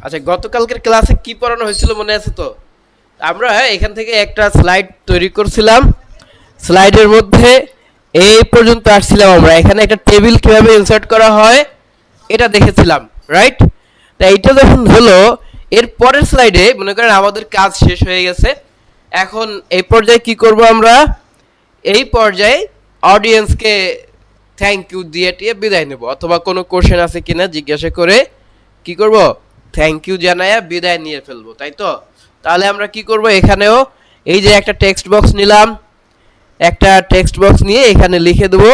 আচ্ছা, গতকালকের ক্লাসে কি পড়ানো হয়েছিল মনে আছে তো? আমরা এখান থেকে একটা স্লাইড তৈরি করছিলাম। স্লাইডের মধ্যে এই পর্যন্ত আসছিলাম আমরা। এখানে একটা টেবিল কিভাবে ইনসার্ট করা হয় এটা দেখেছিলাম, রাইট? তা এইটা যখন হলো, এর পরের স্লাইডে মনে করেন আমাদের কাজ শেষ হয়ে গেছে। এখন এই পর্যায়ে কি করব আমরা? এই পর্যায়ে অডিয়েন্সকে থ্যাংক ইউ দিয়ে টিয়ে বিদায় নেব, অথবা কোনো কোশ্চেন আছে কিনা জিজ্ঞাসা করে কি করব, থ্যাংক ইউ জানায়া বিদায় নিয়ে ফেলবো, তাই তো? তাহলে আমরা কি করব, এখানেও এই যে একটা টেক্সট বক্স নিলাম, একটা টেক্সট বক্স নিয়ে এখানে লিখে দেবো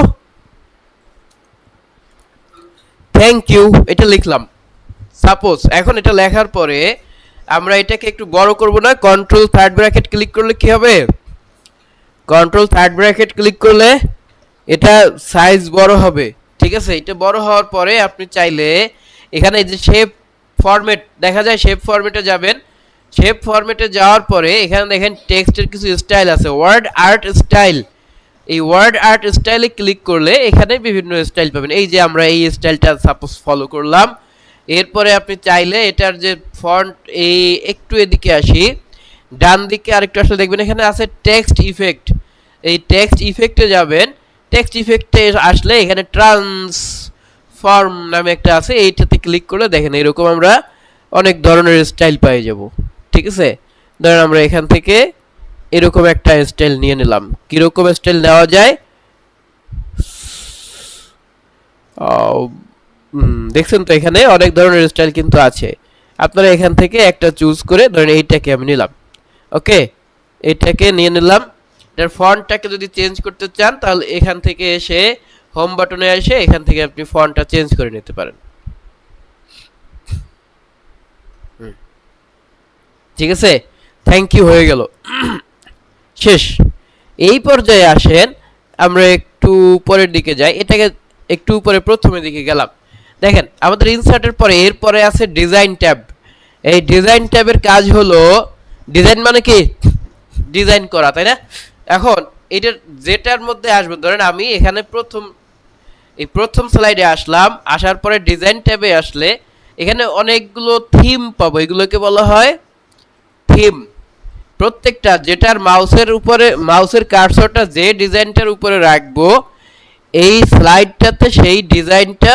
থ্যাংক ইউ, এটা লিখলাম। সাপোজ এখন এটা লেখার পরে আমরা এটাকে একটু বড় করব না, কন্ট্রোল থার্ড ব্র্যাকেট ক্লিক করলে কি হবে? কন্ট্রোল থার্ড ব্র্যাকেট ক্লিক করলে এটা সাইজ বড় হবে, ঠিক আছে? এটা বড় হওয়ার পরে আপনি চাইলে এখানে যে শেপ ফরম্যাট দেখা যায়, শেপ ফরম্যাটে যাবেন। শেপ ফরম্যাটে যাওয়ার পরে এখানে দেখেন টেক্সটের কিছু স্টাইল আছে, ওয়ার্ড আর্ট স্টাইল। এই ওয়ার্ড আর্ট স্টাইলে ক্লিক করলে এখানে বিভিন্ন স্টাইল পাবেন। এই যে আমরা এই স্টাইলটা সাপোজ ফলো করলাম। এরপরে আপনি চাইলে এটার যে ফন্ট, এই একটু এদিকে আসি, ডান দিকে আরেকটু আসলে দেখবেন এখানে আছে টেক্সট ইফেক্ট। এই টেক্সট ইফেক্টে যাবেন। টেক্সট ইফেক্টে আসলে এখানে ট্রান্সফর্ম নামে একটা আছে, এইটাতে ক্লিক করলে দেখেন এরকম আমরা অনেক ধরনের স্টাইল পেয়ে যাব, ঠিক আছে? ধরেন আমরা এখান থেকে এরকম একটা স্টাইল নিয়ে নিলাম। কিরকম স্টাইল নেওয়া যায় দেখছেন তো, এখানে অনেক ধরনের স্টাইল কিন্তু আছে। আপনারা এখান থেকে একটা চুজ করে ধরেন এইটাকে আমি নিলাম, ওকে? এটাকে নিয়ে নিলাম। এটার ফন্টটাকে যদি চেঞ্জ করতে চান তাহলে এখান থেকে এসে হোম বাটনে এসে এখান থেকে আপনি ফন্টটা চেঞ্জ করে নিতে পারেন, ঠিক আছে? থ্যাংক ইউ হয়ে গেল, শেষ। এই পর্যায়ে আসেন আমরা একটু উপরের দিকে যাই, এটাকে একটু উপরে প্রথমের দিকে গেলাম। দেখেন আমাদের ইনসার্টের পরে এরপরে আছে ডিজাইন ট্যাব। এই ডিজাইন ট্যাবের কাজ হলো, ডিজাইন মানে কি? ডিজাইন করা, তাই না? এখন এটার যেটার মধ্যে আসবে, ধরেন আমি এখানে প্রথম স্লাইডে আসলাম, আসার পরে ডিজাইন ট্যাবে আসলে এখানে অনেকগুলো থিম পাবো, এগুলোকে বলা হয় থিম। প্রত্যেকটা যেটার মাউসের কার্সরটা যে ডিজাইনটার উপরে রাখবো, এই স্লাইডটাতে সেই ডিজাইনটা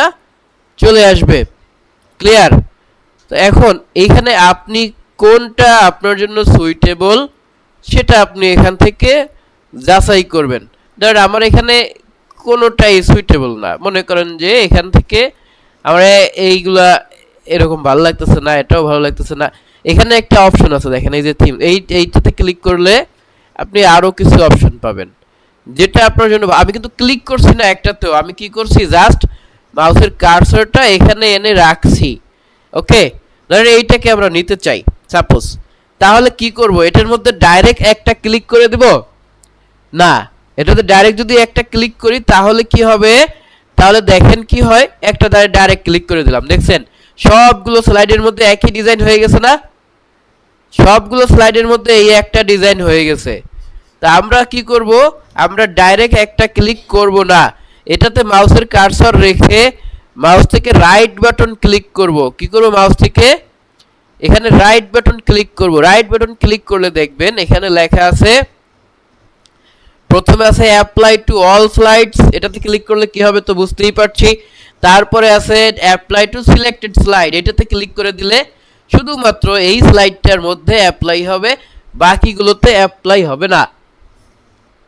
চলে আসবে। ক্লিয়ার? তো এখন এইখানে আপনি কোনটা আপনার জন্য সুইটেবল সেটা আপনি এখান থেকে যাচাই করবেন। ধরেন আমার এখানে কোনোটাই সুইটেবল না, মনে করেন যে এখান থেকে আমার এইগুলা এরকম ভালো লাগতেছে না, এটাও ভালো লাগতেছে না। এখানে একটা অপশন আছে দেখেন, এই যে থিম, এইটাতে ক্লিক করলে আপনি আরও কিছু অপশন পাবেন যেটা আপনার জন্য। আমি কিন্তু ক্লিক করছি না একটাতেও, আমি কি করছি, জাস্ট মাউসের কার্সরটা এখানে এনে রাখছি, ওকে? ধরেন এইটাকে আমরা নিতে চাই সাপোজ, তাহলে কি করব, এটার মধ্যে ডাইরেক্ট একটা ক্লিক করে দেব না। এটাতে ডাইরেক্ট যদি একটা ক্লিক করি তাহলে কি হবে, তাহলে দেখেন কি হয়, একটা ডাইরেক্ট ক্লিক করে দিলাম, দেখছেন সবগুলো স্লাইডের মধ্যে একই ডিজাইন হয়ে গেছে না? সবগুলো স্লাইডের মধ্যে এই একটা ডিজাইন হয়ে গেছে। তা আমরা কি করব, আমরা ডাইরেক্ট একটা ক্লিক করব না, এটাতে মাউসের কার্সর রেখে মাউস থেকে রাইট বাটন ক্লিক করব। কি করব, মাউস থেকে এখানে রাইট বাটন ক্লিক করব। রাইট বাটন ক্লিক করলে দেখবেন এখানে লেখা আছে, প্রথমে আছে অ্যাপ্লাই টু অল স্লাইডস, এটাতে ক্লিক করলে কি হবে তো বুঝতেই পারছি। তারপরে আছে অ্যাপ্লাই টু সিলেক্টেড স্লাইড, এটাতে ক্লিক করে দিলে শুধুমাত্র এই স্লাইডটার মধ্যে অ্যাপ্লাই হবে, বাকিগুলোতে অ্যাপ্লাই হবে না।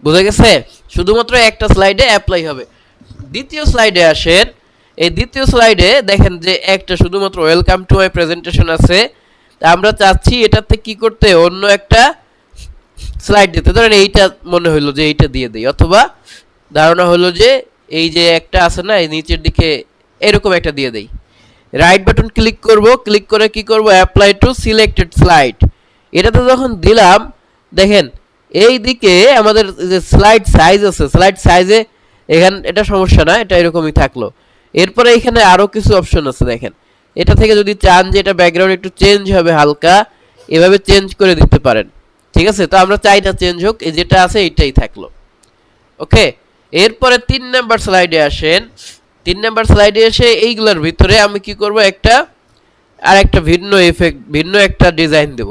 বুঝা গেছে? শুধুমাত্র একটা স্লাইডে অ্যাপ্লাই হবে। দ্বিতীয় স্লাইডে আসেন। এই দ্বিতীয় স্লাইডে দেখেন যে একটা শুধুমাত্র ওয়েলকাম টু মাই প্রেজেন্টেশন আছে। আমরা চাচ্ছি এটাতে কি করতে, অন্য একটা স্লাইড দিতে। ধরেন এইটা মনে হলো যে এইটা দিয়ে দেই, অথবা ধারণা হলো যে এই যে একটা আছে না এই নিচের দিকে, এরকম একটা দিয়ে দেই। রাইট বাটন ক্লিক করব, ক্লিক করে কি করব, অ্যাপ্লাই টু সিলেক্টেড স্লাইড। এটাতে যখন দিলাম দেখেন এই দিকে আমাদের যে স্লাইড সাইজ আছে, স্লাইড সাইজে এখানে এটা সমস্যা না, এটা এরকমই থাকলো। এরপরে এখানে আরো কিছু অপশন আছে দেখেন, এটা থেকে যদি চান যে এটা ব্যাকগ্রাউন্ড একটু চেঞ্জ হবে হালকা, এভাবে চেঞ্জ করে দিতে পারেন, ঠিক আছে? তো আমরা চাই না চেঞ্জ হোক, যেটা আছে এইটাই থাকলো, ওকে? এরপরে 3 নাম্বার স্লাইডে আসেন। 3 নাম্বার স্লাইডে এসে এইগুলোর ভিতরে আমি কি করব, একটা আর একটা ভিন্ন ইফেক্ট, ভিন্ন একটা ডিজাইন দেব।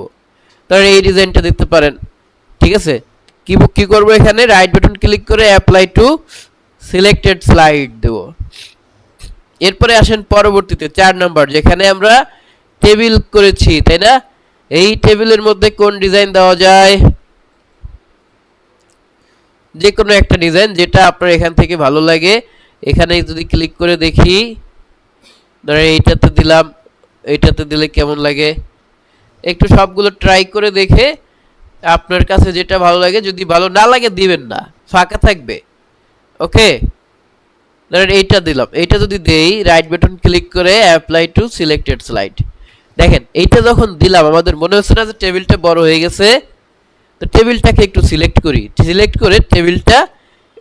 তাহলে এই ডিজাইনটা দিতে পারেন, ঠিক আছে। কি করব, এখানে রাইট বাটন ক্লিক করে অ্যাপ্লাই টু সিলেক্টেড স্লাইড দেব। এরপরে আসেন পরবর্তীতে 4 নাম্বার, যেখানে আমরা টেবিল করেছি, তাই না? এই টেবিলের মধ্যে কোন ডিজাইন দেওয়া যায়? যে কোনো একটা ডিজাইন যেটা আপনার এখান থেকে ভালো লাগে। এখানে যদি ক্লিক করে দেখি, ধরেন এইটাতে দিলাম, এইটাতে দিলে কেমন লাগে একটু সবগুলো ট্রাই করে দেখে আপনার কাছে যেটা ভালো লাগে, যদি ভালো না লাগে দিবেন না, ফাঁকা থাকবে। ওকে, ধরেন এইটা দিলাম। এইটা যদি দেই, রাইট বাটন ক্লিক করে অ্যাপ্লাই টু সিলেক্টেড স্লাইড, দেখেন এইটা যখন দিলাম আমাদের মনে হচ্ছে না যে টেবিলটা বড় হয়ে গেছে? তো টেবিলটাকে একটু সিলেক্ট করি, সিলেক্ট করে টেবিলটা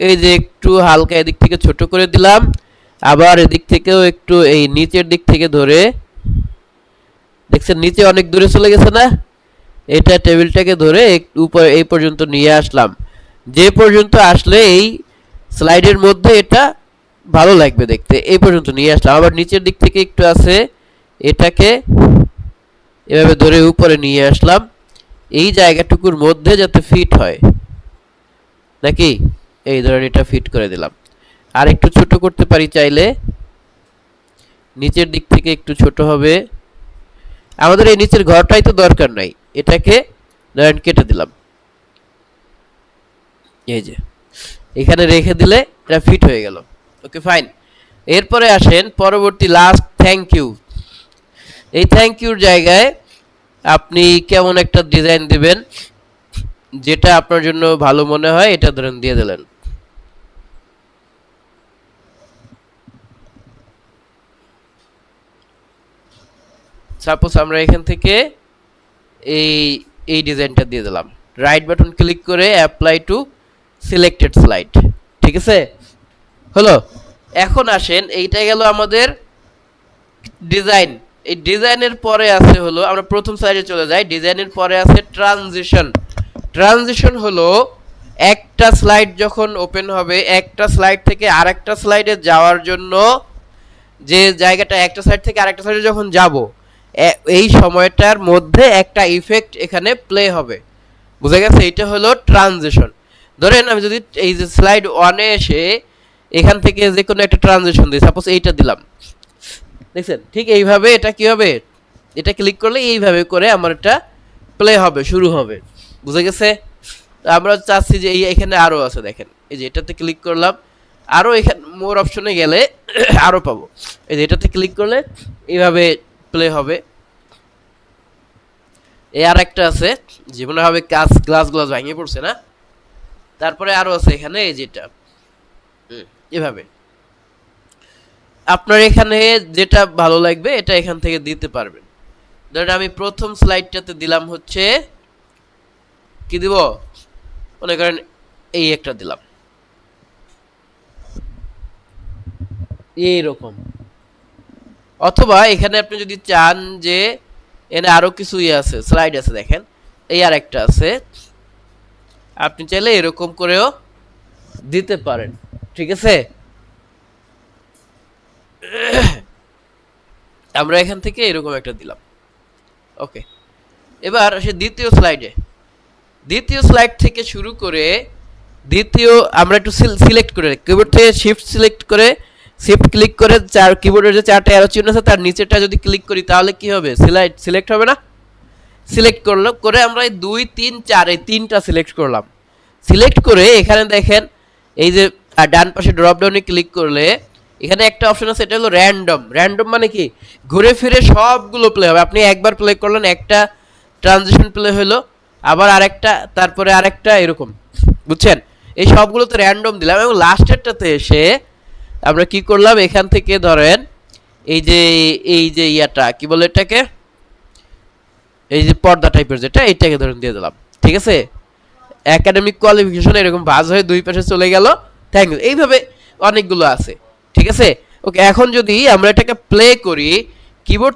এই যে একটু হালকা এদিক থেকে ছোট করে দিলাম, আবার এদিক থেকেও একটু এই নিচের দিক থেকে ধরে, দেখছেন নিচে অনেক দূরে চলে গেছে না? এটা টেবিলটাকে ধরে উপর এই পর্যন্ত নিয়ে আসলাম, যে পর্যন্ত আসলে এই স্লাইডের মধ্যে এটা ভালো লাগবে দেখতে, এই পর্যন্ত নিয়ে আসলাম। আবার নিচের দিক থেকে একটু আছে, এটাকে এভাবে ধরে উপরে নিয়ে আসলাম, এই জায়গাটুকুর মধ্যে যাতে ফিট হয়, নাকি এই ধরেন এটা ফিট করে দিলাম। আর একটু ছোট করতে পারি চাইলে, নিচের দিক থেকে একটু ছোট হবে। আমাদের এই নিচের ঘরটাই তো দরকার নাই, এটাকে ধরেন কেটে দিলাম, এই যে এখানে রেখে দিলে এটা ফিট হয়ে গেল। Okay fine. এরপরে আসেন পরবর্তী লাস্ট থ্যাংক ইউ। এই থ্যাংক ইউর জায়গায় আপনি কেমন একটা ডিজাইন দিবেন যেটা আপনার জন্য ভালো মনে হয়, এটা ধরেন দিয়ে দিলেন। সাপোজ আমরা এখান থেকে এই এই ডিজাইনটা দিয়ে দিলাম, রাইট বাটন ক্লিক করে অ্যাপ্লাই টু সিলেক্টেড স্লাইড, ঠিক আছে, হলো। এখন আসেন, এইটা গেল আমাদের ডিজাইন। এই ডিজাইনের পরে আছে হলো, আমরা প্রথম স্লাইডে চলে যাই, ডিজাইনের পরে আছে ট্রানজিশন। ট্রানজিশন হলো একটা স্লাইড যখন ওপেন হবে, একটা স্লাইড থেকে আরেকটা স্লাইডে যাওয়ার জন্য যে জায়গাটা, একটা সাইড থেকে আরেকটা সাইডে যখন যাব, এই সময়টার মধ্যে একটা ইফেক্ট এখানে প্লে হবে, বুঝা গেছে? এটা হলো ট্রানজিশন। ধরেন আমি যদি এই যে স্লাইড 1-এ এসে এখান থেকে যে কোনো একটা ট্রানজিশন দিই, সাপোজ এইটা দিলাম, দেখছেন ঠিক এইভাবে এটা কি হবে, এটা ক্লিক করলে এইভাবে করে আমার এটা প্লে হবে, শুরু হবে, বুঝা গেছে? আমরা চাচ্ছি যে এখানে আরো আছে, দেখেন এই যে এটাতে ক্লিক করলাম, আরো এখানে মোর অপশনে গেলে আরো পাবো, এই যে এটাতে ক্লিক করলে এইভাবে প্লে হবে। এই আর একটা আছে, যেমন ভাবে গ্লাস ভেঙে পড়ছে না? তারপরে আরো আছে এখানে, এই যেটা এভাবে আপনার এখানে যেটা ভালো লাগবে এটা এখান থেকে দিতে পারবেন। ধরেন আমি প্রথম স্লাইডটাতে দিলাম হচ্ছে কি দিব, মনে করেন এই একটা দিলাম, এইরকম। অথবা এখানে আপনি যদি চান যে এখানে আরো কিছু আছে, স্লাইড আছে, দেখেন এই আর একটা আছে, আপনি চাইলে এরকম করেও দিতে পারেন, ঠিক আছে। আমরা এখান থেকে এরকম একটা দিলাম। ওকে, এবার আসে দ্বিতীয় স্লাইডে। দ্বিতীয় স্লাইড থেকে শুরু করে দ্বিতীয় আমরা একটু সিলেক্ট করে, কিবোর্ড থেকে শিফট ক্লিক করে কিবোর্ডের যে 4টা অ্যারো চিহ্ন আছে তার নিচেটা যদি ক্লিক করি তাহলে কি হবে, সিলেক্ট হবে না? সিলেক্ট করলাম, করে আমরা 2, 3, 4 এই 3টা সিলেক্ট করলাম। সিলেক্ট করে এখানে দেখেন এই যে ডান পাশে ড্রপ ডাউনে ক্লিক করলে এখানে একটা অপশন আছে, এটা হলো র্যান্ডম। র্যান্ডম মানে কি, ঘুরে ফিরে সবগুলো প্লে হবে। আপনি একবার প্লে করলেন, একটা ট্রানজিশন প্লে হলো, আবার আরেকটা, তারপরে আরেকটা, এরকম, বুঝছেন? এই সবগুলোতে র্যান্ডম দিলাম। এবং লাস্টেরটাতে এসে আমরা কি করলাম, এখান থেকে ধরেন এই যে ইয়াটা কি বলে এটাকে, এই যে পর্দা টাইপের যেটা, এটাকে ধরেন দিয়ে দিলাম, ঠিক আছে। একাডেমিক কোয়ালিফিকেশন এরকম ভাঁজ হয়ে দুই পাশে চলে গেল, থ্যাংক ইউ। এইভাবে অনেকগুলো আছে, ঠিক আছে। ওকে, এখন যদি আমরা এটাকে প্লে করি, কিবোর্ড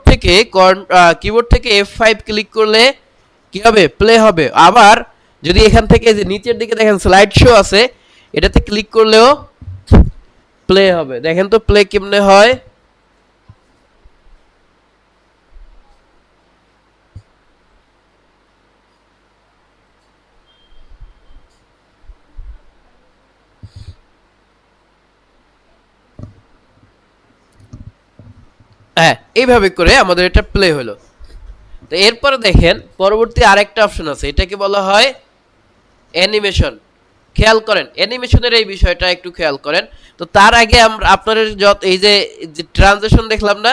থেকে F5 ক্লিক করলে কি হবে, প্লে হবে। আবার যদি এখান থেকে যে নিচের দিকে দেখেন স্লাইড শো আছে, এটাতে ক্লিক করলেও প্লে হবে। দেখেন তো প্লে কেমনে হয়, হ্যাঁ, এইভাবে করে আমাদের এটা প্লে হলো। তো এরপরে দেখেন পরবর্তী আরেকটা অপশন আছে, এটাকে বলা হয় অ্যানিমেশন। খেয়াল করেন অ্যানিমেশনের এই বিষয়টা একটু খেয়াল করেন। তো তার আগে আমরা আপনাদের এই যে ট্রানজিশন দেখলাম না,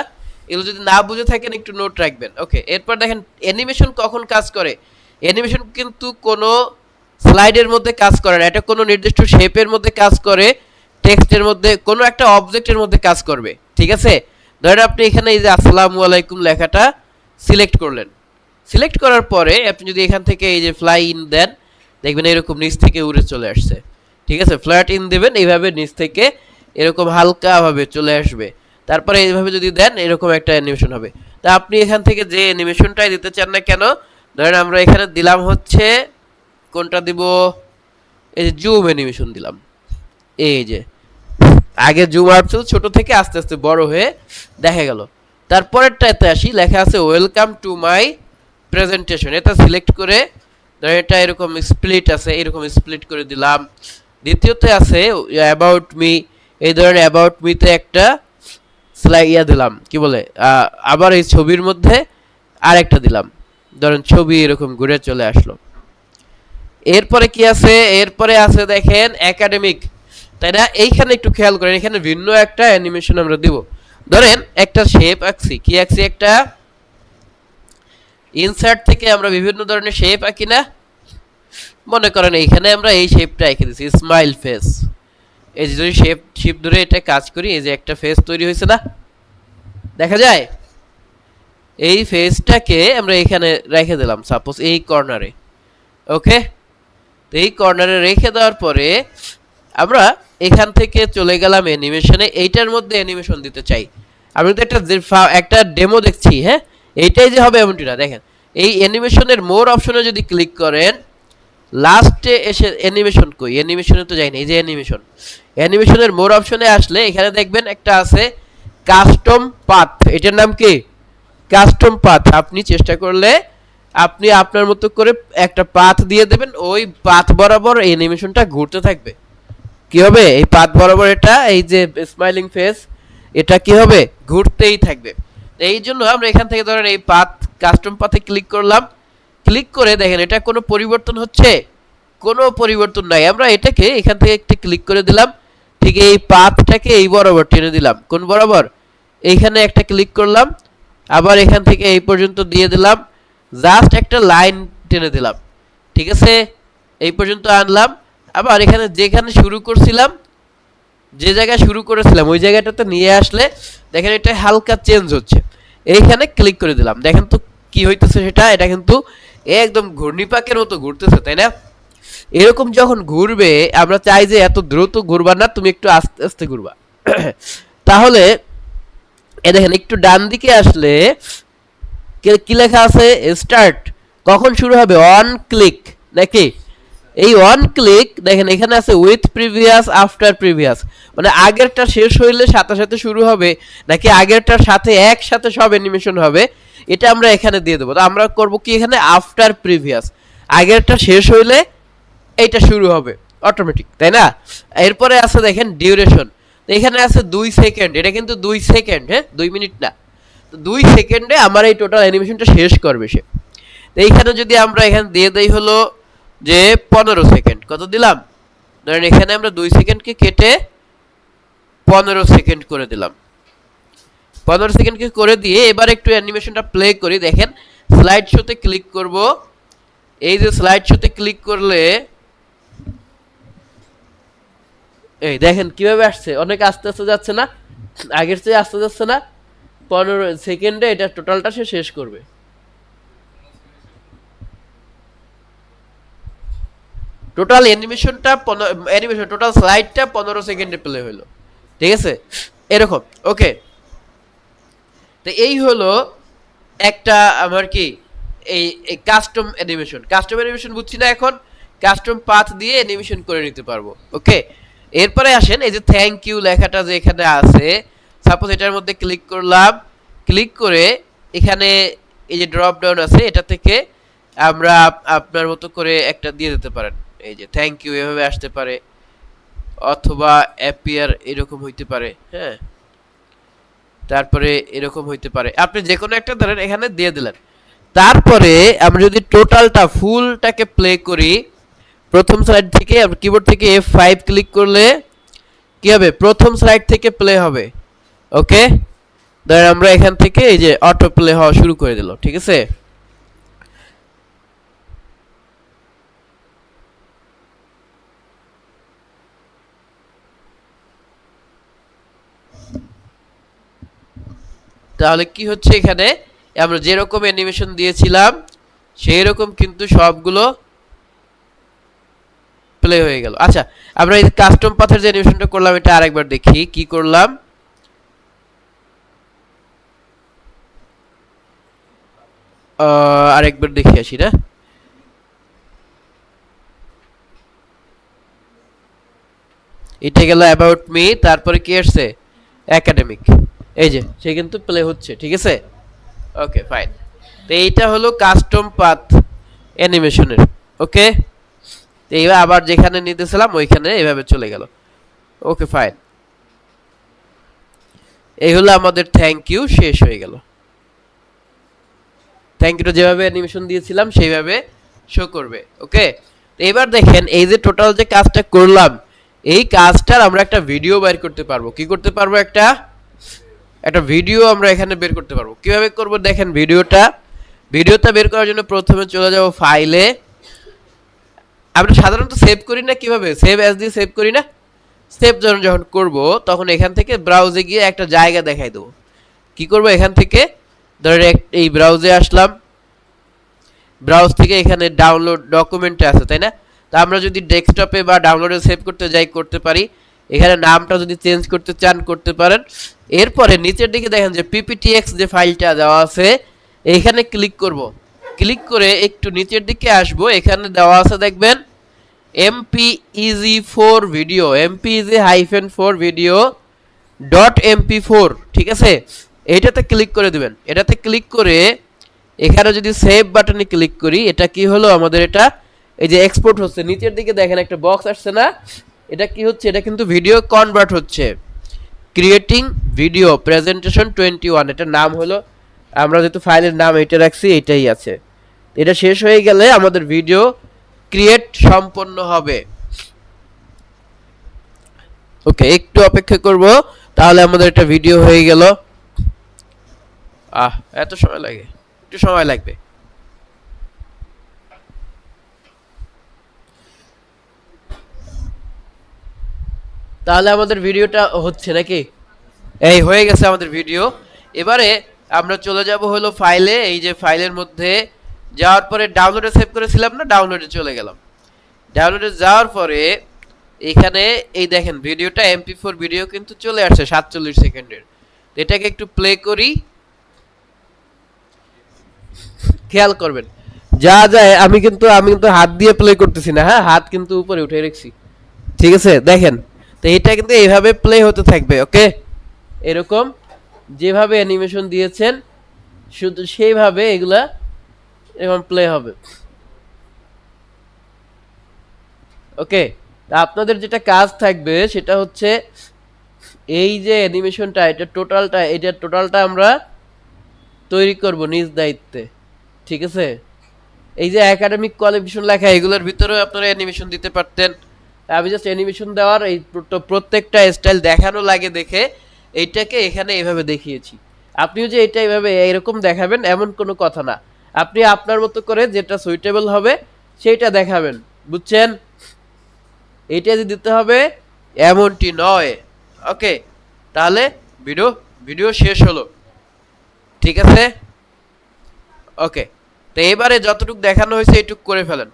এগুলো যদি না বুঝে থাকেন একটু নোট রাখবেন। ওকে, এরপর দেখেন অ্যানিমেশন কখন কাজ করে। অ্যানিমেশন কিন্তু কোনো স্লাইডের মধ্যে কাজ করে না, এটা কোনো নির্দিষ্ট শেপের মধ্যে কাজ করে, টেক্সটের মধ্যে, কোনো একটা অবজেক্টের মধ্যে কাজ করবে। ঠিক আছে, ধরেন আপনি এখানে এই যে আসসালামু আলাইকুম লেখাটা সিলেক্ট করলেন, সিলেক্ট করার পরে আপনি যদি এখান থেকে এই যে ফ্লাই ইন দেন, দেখবেন এরকম নিচ থেকে উড়ে চলে আসছে। ঠিক আছে, ফ্ল্যাট ইন দেবেন, এইভাবে নিচ থেকে এরকম হালকাভাবে চলে আসবে। তারপরে এইভাবে যদি দেন এরকম একটা অ্যানিমেশন হবে। তা আপনি এখান থেকে যে অ্যানিমেশনটাই দিতে চান না কেন, ধরেন আমরা এখানে দিলাম হচ্ছে কোনটা দিব, এই যে জুম অ্যানিমেশন দিলাম। এই যে আগে জুম আউট ছিল ছোট থেকে আস্তে আস্তে বড় হয়ে দেখা গেল। তারপরেরটাতে আসি, লেখা আছে ওয়েলকাম টু মাই প্রেজেন্টেশন, এটা সিলেক্ট করে ধরেন এটা এরকম স্প্লিট আছে, এরকম স্প্লিট করে দিলাম। দ্বিতীয়তে আছে অ্যাবাউট মি, এই ধরেন অ্যাবাউট মিতে একটা স্লাইড দিলাম, কি বলে আবার এই ছবির মধ্যে আরেকটা দিলাম, ধরেন ছবি এরকম ঘুরে চলে আসলো। এরপরে কি আছে, এরপরে আছে দেখেন একাডেমিক, তাই না? এইখানে একটু খেয়াল করেন, এখানে ভিন্ন একটা অ্যানিমেশন আমরা দিব। ধরেন একটা শেপ আঁকছি, কি আঁকছি, একটা ইনসার্ট থেকে আমরা বিভিন্ন ধরনের শেপ আঁকি না, মনে করেন এইখানে আমরা এই শেপটা এঁকে দিচ্ছি স্মাইল ফেস। এই যে যদি শেপ ধরে এটা কাজ করি, এই যে একটা ফেস তৈরি হয়েছে না, দেখা যায়। এই ফেসটাকে আমরা এখানে রেখে দিলাম সাপোজ এই কর্নারে। ওকে, তো এই কর্নারে রেখে দেওয়ার পরে আমরা এখান থেকে চলে গেলাম অ্যানিমেশনে, এইটার মধ্যে অ্যানিমেশন দিতে চাই। আমি তো একটা ডেমো দেখছি, হ্যাঁ, এইটাই যে হবে এমনটি না। দেখেন এই অ্যানিমেশনের মোর অপশনে যদি ক্লিক করেন, লাস্টে এসে অ্যানিমেশন কই, অ্যানিমেশনে তো যাই না, এই যে অ্যানিমেশনের মোর অপশনে আসলে এখানে দেখবেন একটা আছে কাস্টম পাথ, এটার নাম কি কাস্টম পাথ। আপনি চেষ্টা করলে আপনি আপনার মতো করে একটা পাথ দিয়ে দেবেন, ওই পাথ বরাবর এই অ্যানিমেশনটা ঘুরতে থাকবে। কি হবে, এই পাথ বরাবর এটা এই যে স্মাইলিং ফেস, এটা কি হবে, ঘুরতেই থাকবে। এই জন্য আমরা এখান থেকে ধরেন এই পাথ কাস্টম পাথে ক্লিক করলাম, ক্লিক করে দেখেন এটা কোনো পরিবর্তন হচ্ছে, কোনো পরিবর্তন নাই। আমরা এটাকে এখান থেকে একটা ক্লিক করে দিলাম, ঠিক এই পাথটাকে এই বরাবর টেনে দিলাম, কোন বরাবর, এইখানে একটা ক্লিক করলাম, আবার এখান থেকে এই পর্যন্ত দিয়ে দিলাম, জাস্ট একটা লাইন টেনে দিলাম। ঠিক আছে, এই পর্যন্ত আনলাম, আবার এখানে যেখানে শুরু করছিলাম, যে জায়গায় শুরু করেছিলাম ওই জায়গাটাতে নিয়ে আসলে দেখেন এটা হালকা চেঞ্জ হচ্ছে। এইখানে ক্লিক করে দিলাম, দেখেন তো কি হইতেছে সেটা, এটা কিন্তু একদম ঘূর্ণিপাকের মতো ঘুরতেছে, তাই না? এরকম যখন ঘুরবে, আমরা চাই যে এত দ্রুত ঘুরবা না, তুমি একটু আস্তে আস্তে ঘুরবা। তাহলে এ দেখেন একটু ডান দিকে আসলে কি লেখা আছে, স্টার্ট, কখন শুরু হবে, অন ক্লিক নাকি, এই অন ক্লিক দেখেন এখানে আছে উইথ প্রিভিয়াস আফটার প্রিভিয়াস, মানে আগেরটা শেষ হইলে সাথে সাথে শুরু হবে নাকি আগেরটার সাথে একসাথে সব অ্যানিমেশন হবে, এটা আমরা এখানে দিয়ে দেবো। তো আমরা করব কি, এখানে আফটার প্রিভিয়াস, আগেরটা শেষ হইলে এইটা শুরু হবে অটোমেটিক, তাই না? এরপরে আছে দেখেন ডিউরেশন, এখানে আছে 2 সেকেন্ড, এটা কিন্তু 2 সেকেন্ড, হ্যাঁ 2 মিনিট না, তো 2 সেকেন্ডে আমার এই টোটাল অ্যানিমেশনটা শেষ করবে সে। তো এইখানে যদি আমরা এখানে দিয়ে দেই হলো যে 15 সেকেন্ড, কত দিলাম, ধরেন এখানে আমরা 2 সেকেন্ডকে কেটে 15 সেকেন্ড করে দিলাম। 15 সেকেন্ডকে করে দিয়ে এবার একটু অ্যানিমেশনটা প্লে করি। দেখেন স্লাইড শোতে ক্লিক করব, এই যে স্লাইড শোতে ক্লিক করলে এই দেখেন কিভাবে আসছে, অনেক আস্তে আস্তে যাচ্ছে না, আগের চেয়ে আস্তে যাচ্ছে না, 15 সেকেন্ডে এটা টোটালটা সে শেষ করবে। টোটাল অ্যানিমেশনটা টোটাল স্লাইডটা 15 সেকেন্ডে প্লে হলো। ঠিক আছে, এরকম। ওকে, তো এই হলো একটা আমার কি এই কাস্টম অ্যানিমেশন বুঝছি না, এখন কাস্টম পাথ দিয়ে অ্যানিমেশন করে নিতে পারবো। ওকে, এরপরে আসেন এই যে থ্যাংক ইউ লেখাটা যে এখানে আছে, সাপোজ এটার মধ্যে ক্লিক করলাম, ক্লিক করে এখানে এই যে ড্রপ ডাউন আছে, এটা থেকে আমরা আপনার মতো করে একটা দিয়ে দিতে পারেন, এই যে থ্যাংক ইউ এভাবে আসতে পারে, অথবা অ্যাপিয়ার এরকম হইতে পারে। হ্যাঁ, তারপরে এরকম হইতে পারে, আপনি যে কোনো একটা ধরেন এখানে দিয়ে দিলেন। তারপরে আমরা যদি টোটালটা ফুলটাকে প্লে করি প্রথম স্লাইড থেকে, কিবোর্ড থেকে F5 ক্লিক করলে কি হবে, প্রথম স্লাইড থেকে প্লে হবে। ওকে, ধরেন আমরা এখান থেকে এই যে অটো প্লে হওয়া শুরু করে দিল, ঠিক আছে। তাহলে কি হচ্ছে, এখানে আমরা যেরকম অ্যানিমেশন দিয়েছিলাম সেই রকম কিন্তু সবগুলো প্লে হয়ে গেল। আচ্ছা, আমরা এই কাস্টম পাথের যে অ্যানিমেশনটা করলাম এটা আরেকবার দেখি কি করলাম। আরেকবার দেখি আসি না, এটা গেল অ্যাবাউট মি, তারপরে কি আসছে একাডেমিক, এই যে সে কিন্তু প্লে হচ্ছে, ঠিক আছে। ওকে ফাইন, তো এইটা হলো কাস্টম পাথ অ্যানিমেশনের। ওকে, তো এইবার আবার যেখানে নিতেছিলাম ওইখানে এইভাবে চলে গেল। ওকে ফাইন, এই হলো আমাদের থ্যাংক ইউ শেষ হয়ে গেল। থ্যাংক ইউটা যেভাবে অ্যানিমেশন দিয়েছিলাম সেইভাবে শো করবে। ওকে, তো এবার দেখেন এই যে টোটাল যে কাজটা করলাম এই কাজটার আমরা একটা ভিডিও বের করতে পারবো। কি করতে পারবো, একটা ভিডিও আমরা এখানে বের করতে পারবো। কিভাবে করব দেখেন, ভিডিওটা বের করার জন্য প্রথমে চলে যাব ফাইলে। আমরা সাধারণত সেভ করি না, কিভাবে সেভ অ্যাজ দিয়ে সেভ করি না, সেভ যখন করব তখন এখান থেকে ব্রাউজে গিয়ে একটা জায়গা দেখাই দেবো। কি করব, এখান থেকে ধরেন এই ব্রাউজে আসলাম, ব্রাউজ থেকে এখানে ডাউনলোড ডকুমেন্টে আছে তাই না, তা আমরা যদি ডেস্কটপে বা ডাউনলোডে সেভ করতে যাই করতে পারি। এখানে নামটা যদি চেঞ্জ করতে চান করতে পারেন। এরপরে নিচের দিকে দেখেন যে পিপিটিএক্স যে ফাইলটা দেওয়া আছে এইখানে ক্লিক করব, ক্লিক করে একটু নিচের দিকে আসবো, এখানে দেওয়া আছে দেখবেন MPEG4 video, MPEG-4 video .mp4, ঠিক আছে। এইটাতে ক্লিক করে দিবেন। এটাতে ক্লিক করে এখানে যদি সেভ বাটনে ক্লিক করি, এটা কি হলো আমাদের, এটা এই যে এক্সপোর্ট হচ্ছে, নিচের দিকে দেখেন একটা বক্স আসছে না, এটা কি হচ্ছে, এটা কিন্তু ভিডিও কনভার্ট হচ্ছে, ক্রিয়েটিং ভিডিও প্রেজেন্টেশন 21, এটার নাম হলো, আমরা যেহেতু ফাইলের নাম এটা রাখছি এটাই আছে। এটা শেষ হয়ে গেলে আমাদের ভিডিও ক্রিয়েট সম্পন্ন হবে। ওকে, একটু অপেক্ষা করব, তাহলে আমাদের একটা ভিডিও হয়ে গেল। এত সময় লাগে, একটু সময় লাগবে। তাহলে আমাদের ভিডিওটা হচ্ছে নাকি, এই হয়ে গেছে আমাদের ভিডিও। এবারে আমরা চলে যাব হলো ফাইলে, এই যে ফাইলের মধ্যে যাওয়ার পরে ডাউনলোডে সেভ করেছিলাম না, ডাউনলোডে চলে গেলাম। ডাউনলোডে যাওয়ার পরে এখানে এই দেখেন ভিডিওটা MP4 ভিডিও কিন্তু চলে আসছে 47 সেকেন্ডের। এটাকে একটু প্লে করি, খেয়াল করবেন যা যায়, আমি কিন্তু হাত দিয়ে প্লে করতেছি না, হ্যাঁ হাত কিন্তু উপরে উঠে রেখেছি, ঠিক আছে। দেখেন, তো এটা কিন্তু এইভাবে প্লে হতে থাকবে। ওকে, এরকম যেভাবে অ্যানিমেশন দিয়েছেন শুধু সেইভাবে এগুলা এরকম প্লে হবে। ওকে, আপনাদের যেটা কাজ থাকবে সেটা হচ্ছে এই যে অ্যানিমেশনটা এটা টোটালটা আমরা তৈরি করব নিজ দায়িত্বে, ঠিক আছে। এই যে একাডেমিক কোয়ালিফিকেশন লেখা এগুলোর ভিতরেও আপনারা অ্যানিমেশন দিতে পারতেন। আমি জাস্ট অ্যানিমেশন দেওয়ার এই প্রত্যেকটা স্টাইল দেখানো লাগে দেখে এইটাকে এখানে এইভাবে দেখিয়েছি। আপনিও যে এটা এইভাবে এরকম দেখাবেন এমন কোনো কথা না, আপনি আপনার মতো করে যেটা সুইটেবল হবে সেইটা দেখাবেন, বুঝছেন। এইটা যে দিতে হবে এমনটি নয়। ওকে, তাহলে ভিডিও শেষ হলো, ঠিক আছে। ওকে, তো এবারে যতটুকু দেখানো হয়েছে এইটুকু করে ফেলেন।